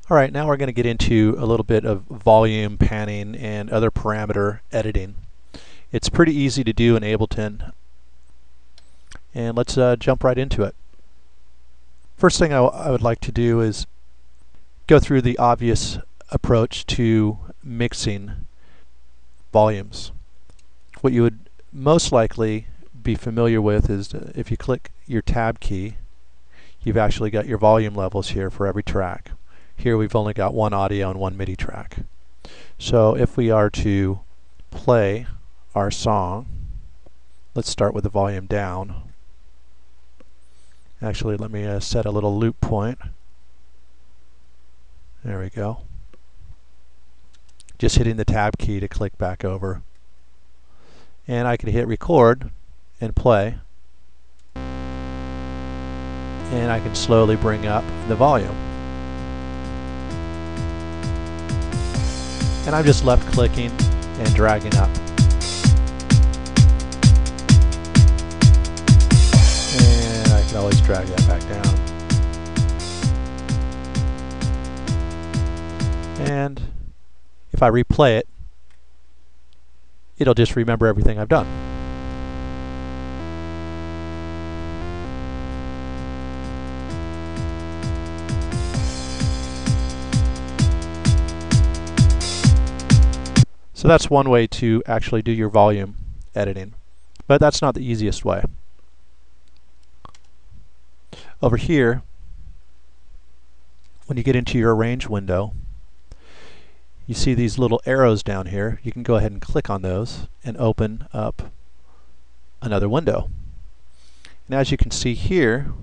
Alright, now we're going to get into a little bit of volume, panning, and other parameter editing. It's pretty easy to do in Ableton, and let's jump right into it. First thing I would like to do is go through the obvious approach to mixing volumes. What you would most likely be familiar with is if you click your tab key, you've actually got your volume levels here for every track. Here we've only got one audio and one MIDI track. So if we are to play our song, let's start with the volume down. Actually, let me set a little loop point. There we go. Just hitting the tab key to click back over. And I can hit record and play. And I can slowly bring up the volume. And I'm just left clicking and dragging up. And I can always drag that back down. And if I replay it, it'll just remember everything I've done. So that's one way to actually do your volume editing, but that's not the easiest way. Over here, when you get into your arrange window, you see these little arrows down here. You can go ahead and click on those and open up another window. And as you can see here,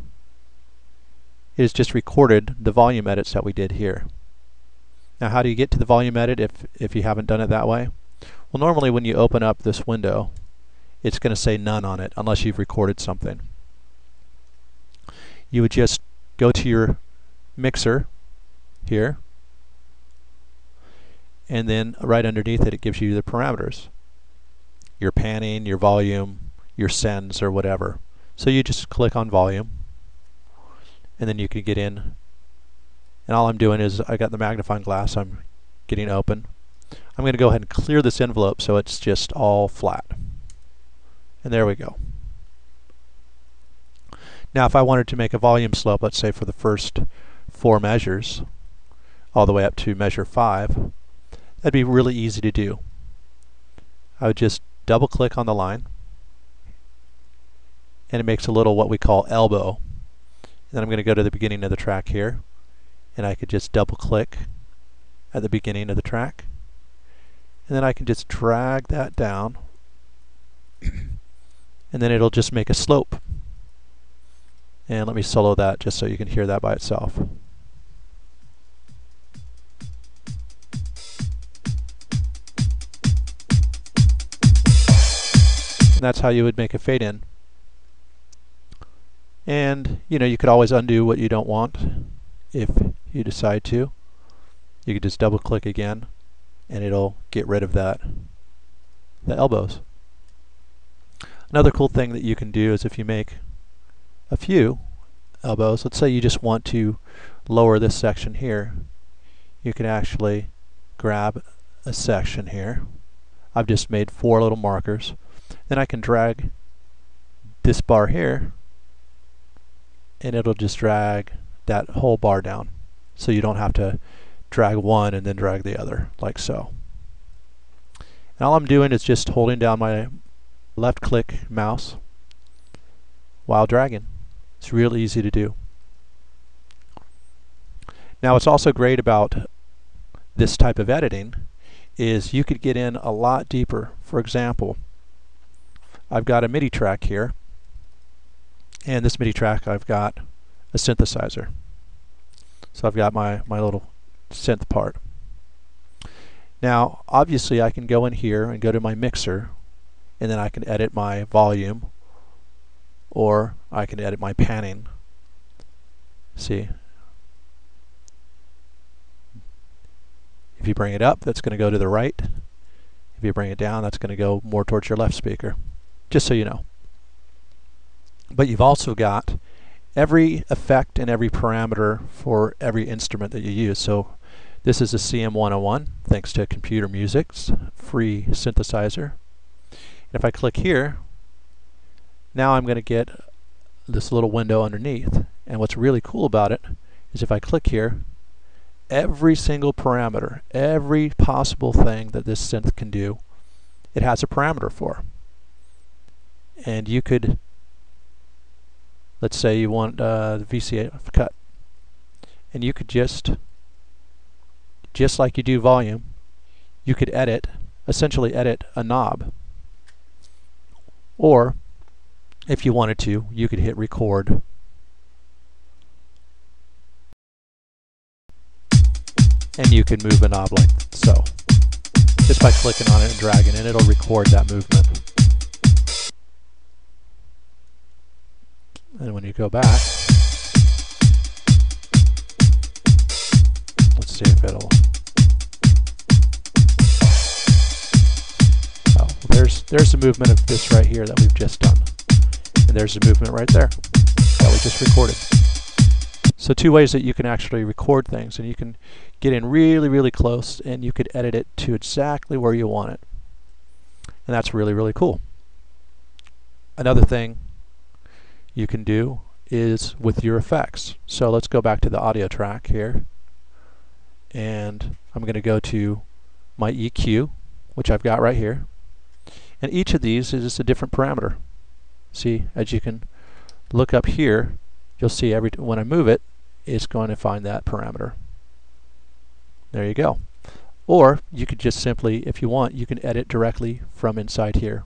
it has just recorded the volume edits that we did here. Now, how do you get to the volume edit if you haven't done it that way? Well, normally when you open up this window, it's going to say none on it unless you've recorded something. You would just go to your mixer here, and then right underneath it, it gives you the parameters. Your panning, your volume, your sends, or whatever. So you just click on volume, and then you can get in. And all I'm doing is I got the magnifying glass, I'm getting open. I'm going to go ahead and clear this envelope so it's just all flat. And there we go. Now if I wanted to make a volume slope, let's say for the first 4 measures, all the way up to measure 5, that'd be really easy to do. I would just double click on the line, and it makes a little what we call elbow. And then I'm going to go to the beginning of the track here, and I could just double click at the beginning of the track, and then I can just drag that down, and then it'll just make a slope. And let me solo that just so you can hear that by itself. And that's how you would make a fade in. And you could always undo what you don't want if you decide to. You could just double click again and it'll get rid of the elbows. Another cool thing that you can do is if you make a few elbows, let's say you just want to lower this section here, you can actually grab a section here. I've just made 4 little markers. Then I can drag this bar here, and it'll just drag that whole bar down. So you don't have to drag one and then drag the other, like so. And all I'm doing is just holding down my left click mouse while dragging. It's real easy to do. Now what's also great about this type of editing is you could get in a lot deeper. For example, I've got a MIDI track here, and this MIDI track I've got a synthesizer. So I've got my little synth part. Now obviously I can go in here and go to my mixer, and then I can edit my volume, or I can edit my panning. See, if you bring it up, that's going to go to the right. If you bring it down, that's going to go more towards your left speaker, just so you know. But you've also got every effect and every parameter for every instrument that you use. So this is a CM101, thanks to Computer Music's free synthesizer. And if I click here, now I'm going to get this little window underneath. And what's really cool about it is if I click here, every single parameter, every possible thing that this synth can do, it has a parameter for. And you could, let's say you want the VCA cut, and you could just like you do volume, you could essentially edit a knob. Or if you wanted to, you could hit record. And you can move a knob length. So just by clicking on it and dragging it, it'll record that movement. And when you go back, let's see if it'll. Oh, there's the movement of this right here that we've just done. And there's the movement right there that we just recorded. So two ways that you can actually record things, and you can get in really, really close, and you could edit it to exactly where you want it. And that's really, really cool. Another thing you can do is with your effects. So let's go back to the audio track here, and I'm going to go to my EQ, which I've got right here. And each of these is a different parameter. See, as you can look up here, you'll see when I move it, it's going to find that parameter. There you go. Or you could just simply, if you want, you can edit directly from inside here.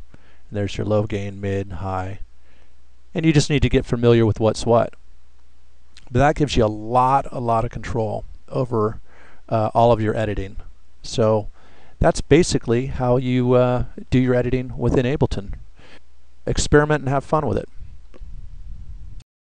And there's your low gain, mid, high. And you just need to get familiar with what's what. But that gives you a lot of control over all of your editing. So that's basically how you do your editing within Ableton. Experiment and have fun with it.